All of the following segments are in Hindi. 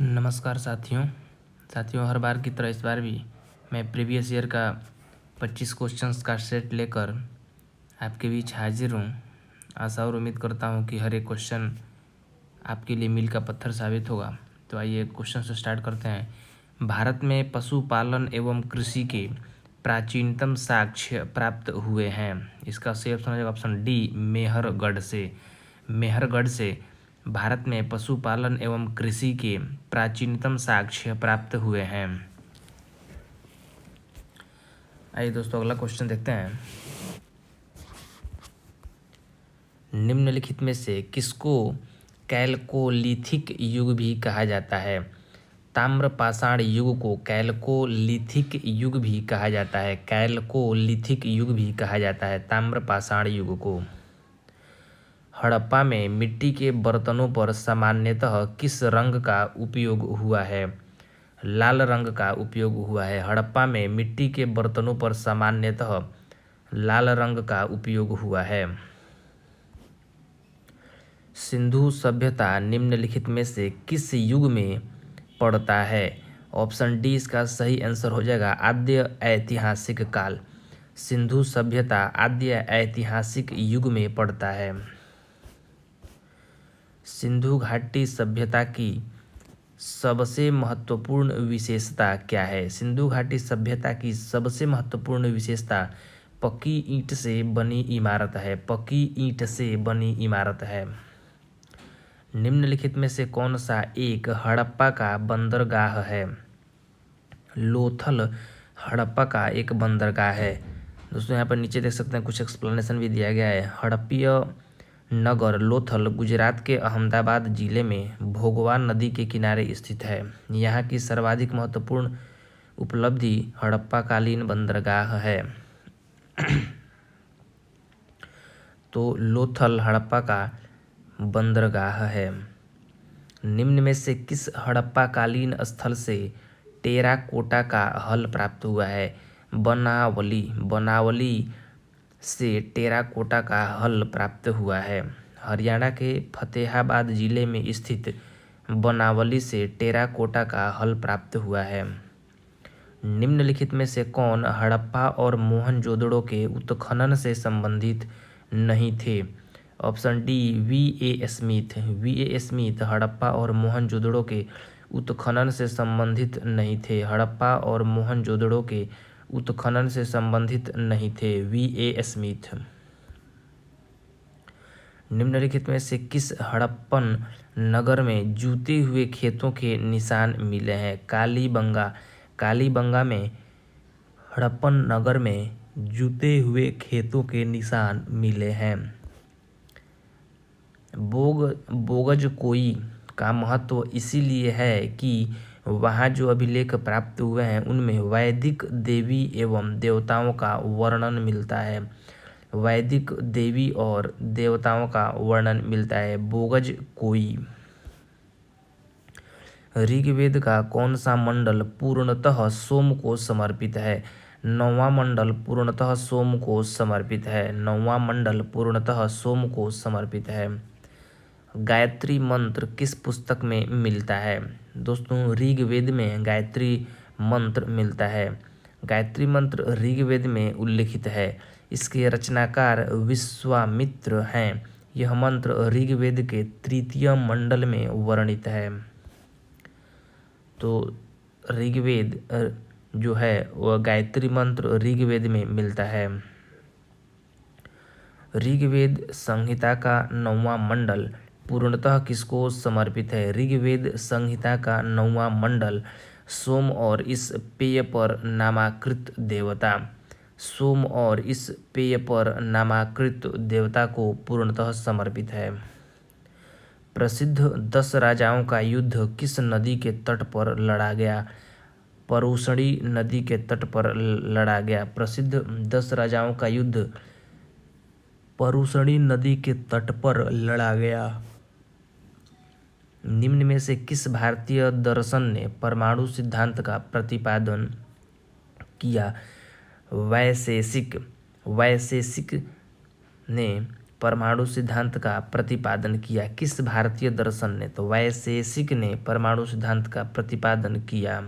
नमस्कार साथियों हर बार की तरह इस बार भी मैं प्रीवियस ईयर का 25 क्वेश्चंस का सेट लेकर आपके बीच हाजिर हूँ। आशा और उम्मीद करता हूँ कि हर एक क्वेश्चन आपके लिए मील का पत्थर साबित होगा। तो आइए क्वेश्चन से स्टार्ट करते हैं। भारत में पशुपालन एवं कृषि के प्राचीनतम साक्ष्य प्राप्त हुए हैं। इसका सही ऑप्शन है ऑप्शन डी, मेहरगढ़ से भारत में पशुपालन एवं कृषि के प्राचीनतम साक्ष्य प्राप्त हुए हैं। आइए दोस्तों अगला क्वेश्चन देखते हैं। निम्नलिखित में से किसको कैल्कोलिथिक युग भी कहा जाता है? ताम्रपाषाण युग को कैल्कोलिथिक युग भी कहा जाता है। कैल्कोलिथिक युग भी कहा जाता है ताम्रपाषाण युग को। हड़प्पा में मिट्टी के बर्तनों पर सामान्यतः किस रंग का उपयोग हुआ है? लाल रंग का उपयोग हुआ है। हड़प्पा में मिट्टी के बर्तनों पर सामान्यतः लाल रंग का उपयोग हुआ है। सिंधु सभ्यता निम्नलिखित में से किस युग में पड़ता है? ऑप्शन डी इसका सही आंसर हो जाएगा आद्य ऐतिहासिक काल। सिंधु सभ्यता आद्य ऐतिहासिक युग में पड़ता है। सिंधु घाटी सभ्यता की सबसे महत्वपूर्ण विशेषता क्या है? सिंधु घाटी सभ्यता की सबसे महत्वपूर्ण विशेषता पक्की ईंट से बनी इमारत है। पक्की ईंट से बनी इमारत है। निम्नलिखित में से कौन सा एक हड़प्पा का बंदरगाह है? लोथल हड़प्पा का एक बंदरगाह है। दोस्तों यहाँ पर नीचे देख सकते हैं कुछ एक्सप्लेनेशन भी दिया गया है। हड़प्पीय नगर लोथल गुजरात के अहमदाबाद जिले में भोगवान नदी के किनारे स्थित है। यहाँ की सर्वाधिक महत्वपूर्ण उपलब्धि हड़प्पाकालीन बंदरगाह है। तो लोथल हड़प्पा का बंदरगाह है। निम्न में से किस हड़प्पाकालीन स्थल से टेराकोटा का हल प्राप्त हुआ है? बनावली से टेराकोटा का हल प्राप्त हुआ है। हरियाणा के फतेहाबाद जिले में स्थित बनावली से टेराकोटा का हल प्राप्त हुआ है। निम्नलिखित में से कौन हड़प्पा और मोहनजोदड़ो के उत्खनन से संबंधित नहीं थे? Option D VA. Smith Harappa और मोहनजोदड़ो के उत्खनन से संबंधित नहीं थे। हड़प्पा और मोहनजोदड़ो के उत्खनन से संबंधित नहीं थे वी.ए. स्मिथ। निम्नलिखित में से किस हड़प्पन नगर में जूते हुए खेतों के निशान मिले हैं? कालीबंगा में हड़प्पन नगर में जूते हुए खेतों के निशान मिले हैं। बोगजकोई का महत्व इसीलिए है कि वहाँ जो अभिलेख प्राप्त हुए हैं उनमें वैदिक देवी एवं देवताओं का वर्णन मिलता है। वैदिक देवी और देवताओं का वर्णन मिलता है बोगजकोई। ऋग्वेद का कौन सा मंडल पूर्णतः सोम को समर्पित है? नौवां मंडल पूर्णतः सोम को समर्पित है। नौवां मंडल पूर्णतः सोम को समर्पित है। गायत्री मंत्र किस पुस्तक में मिलता है? दोस्तों ऋग्वेद में गायत्री मंत्र मिलता है। गायत्री मंत्र ऋग्वेद में उल्लिखित है। इसके रचनाकार विश्वामित्र हैं। यह मंत्र ऋग्वेद के तृतीय मंडल में वर्णित है। तो ऋग्वेद जो है वह गायत्री मंत्र ऋग्वेद में मिलता है। ऋग्वेद संहिता का नौवां मंडल पूर्णतः किसको समर्पित है? ऋग्वेद संहिता का नौवां मंडल सोम और इस पेय पर नामाकृत देवता को पूर्णतः समर्पित है। प्रसिद्ध 10 राजाओं का युद्ध किस नदी के तट पर लड़ा गया? परुशणी नदी के तट पर लड़ा गया। प्रसिद्ध 10 राजाओं का युद्ध परुशणी नदी के तट पर लड़ा गया। निम्न में से किस भारतीय दर्शन ने परमाणु सिद्धांत का प्रतिपादन किया? वैशेषिक ने परमाणु सिद्धांत का प्रतिपादन किया? किस भारतीय दर्शन ने? तो वैशेषिक ने परमाणु सिद्धांत का प्रतिपादन किया।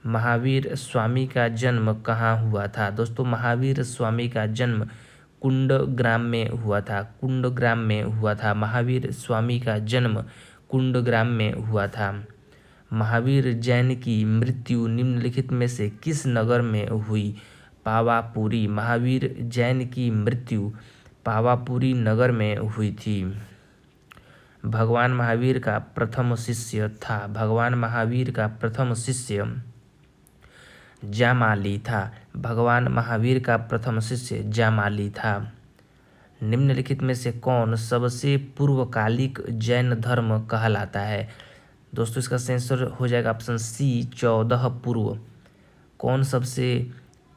महावीर स्वामी का जन्म कहाँ हुआ था? दोस्तों महावीर स्वामी का जन्म कुंडग्राम में हुआ था। कुंडग्राम में हुआ था। महावीर स्वामी का जन्म कुंडग्राम में हुआ था। महावीर जैन की मृत्यु निम्नलिखित में से किस नगर में हुई? पावापुरी। महावीर जैन की मृत्यु पावापुरी नगर में हुई थी। भगवान महावीर का प्रथम शिष्य था। भगवान महावीर का प्रथम शिष्य जामाली था। भगवान महावीर का प्रथम शिष्य जामाली था। निम्नलिखित में से कौन सबसे पूर्वकालिक जैन धर्म कहलाता है? दोस्तों इसका आंसर हो जाएगा ऑप्शन सी 14 पूर्व। कौन सबसे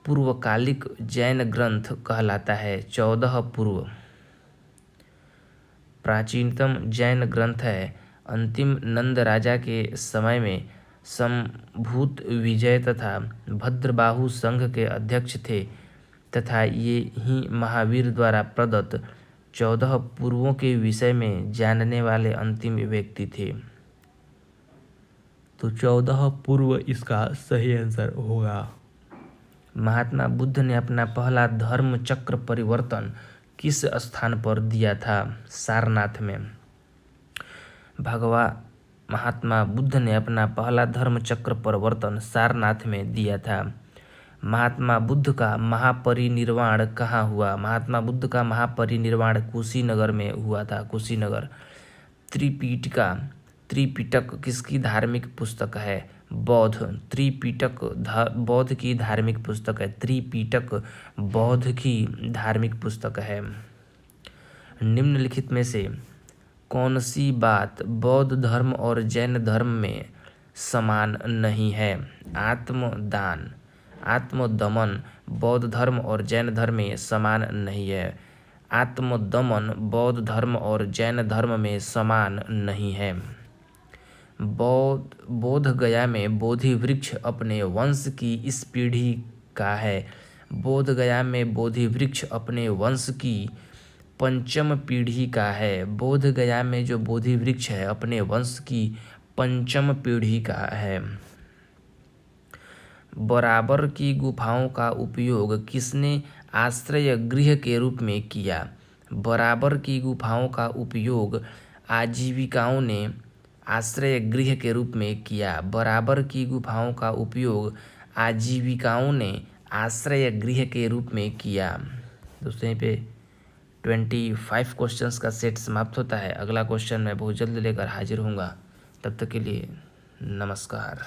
पूर्वकालिक जैन ग्रंथ कहलाता है? 14 पूर्व। प्राचीनतम जैन ग्रंथ है अंतिम नंद राजा के समय में संभूत विजय तथा भद्रबाहु संघ के अध्यक्ष थे तथा ये ही महावीर द्वारा प्रदत्त 14 पूर्वों के विषय में जानने वाले अंतिम व्यक्ति थे। तो 14 पूर्व इसका सही आंसर होगा। महात्मा बुद्ध ने अपना पहला धर्म चक्र परिवर्तन किस स्थान पर दिया था? सारनाथ में। महात्मा बुद्ध ने अपना पहला धर्म चक्र परिवर्तन सारनाथ में दिया था। महात्मा बुद्ध का महापरिनिर्वाण कहाँ हुआ? महात्मा बुद्ध का महापरिनिर्वाण कुशीनगर में हुआ था। कुशीनगर। त्रिपिटक किसकी धार्मिक पुस्तक है? बौद्ध। त्रिपिटक बौद्ध की धार्मिक पुस्तक है। त्रिपिटक बौद्ध की धार्मिक पुस्तक है। निम्नलिखित में से कौन सी बात बौद्ध धर्म और जैन धर्म में समान नहीं है? आत्मदान, आत्मदमन बौद्ध धर्म और जैन धर्म में समान नहीं है। आत्मदमन बौद्ध धर्म और जैन धर्म में समान नहीं है। बोध गया में बोधि वृक्ष अपने वंश की इस पीढ़ी का है। बोध गया में बोधि वृक्ष अपने वंश की पंचम पीढ़ी का है। बोध गया में जो बोधि वृक्ष है अपने वंश की पंचम पीढ़ी का है। बराबर की गुफाओं का उपयोग किसने आश्रय गृह के रूप में किया? बराबर की गुफाओं का उपयोग आजीविकाओं ने आश्रय गृह के रूप में किया। बराबर की गुफाओं का उपयोग आजीविकाओं ने आश्रय गृह के रूप में किया। दोस्तों यहाँ पे 25 क्वेश्चंस का सेट समाप्त होता है। अगला क्वेश्चन मैं बहुत जल्द लेकर हाजिर होऊंगा। तब तक के लिए नमस्कार।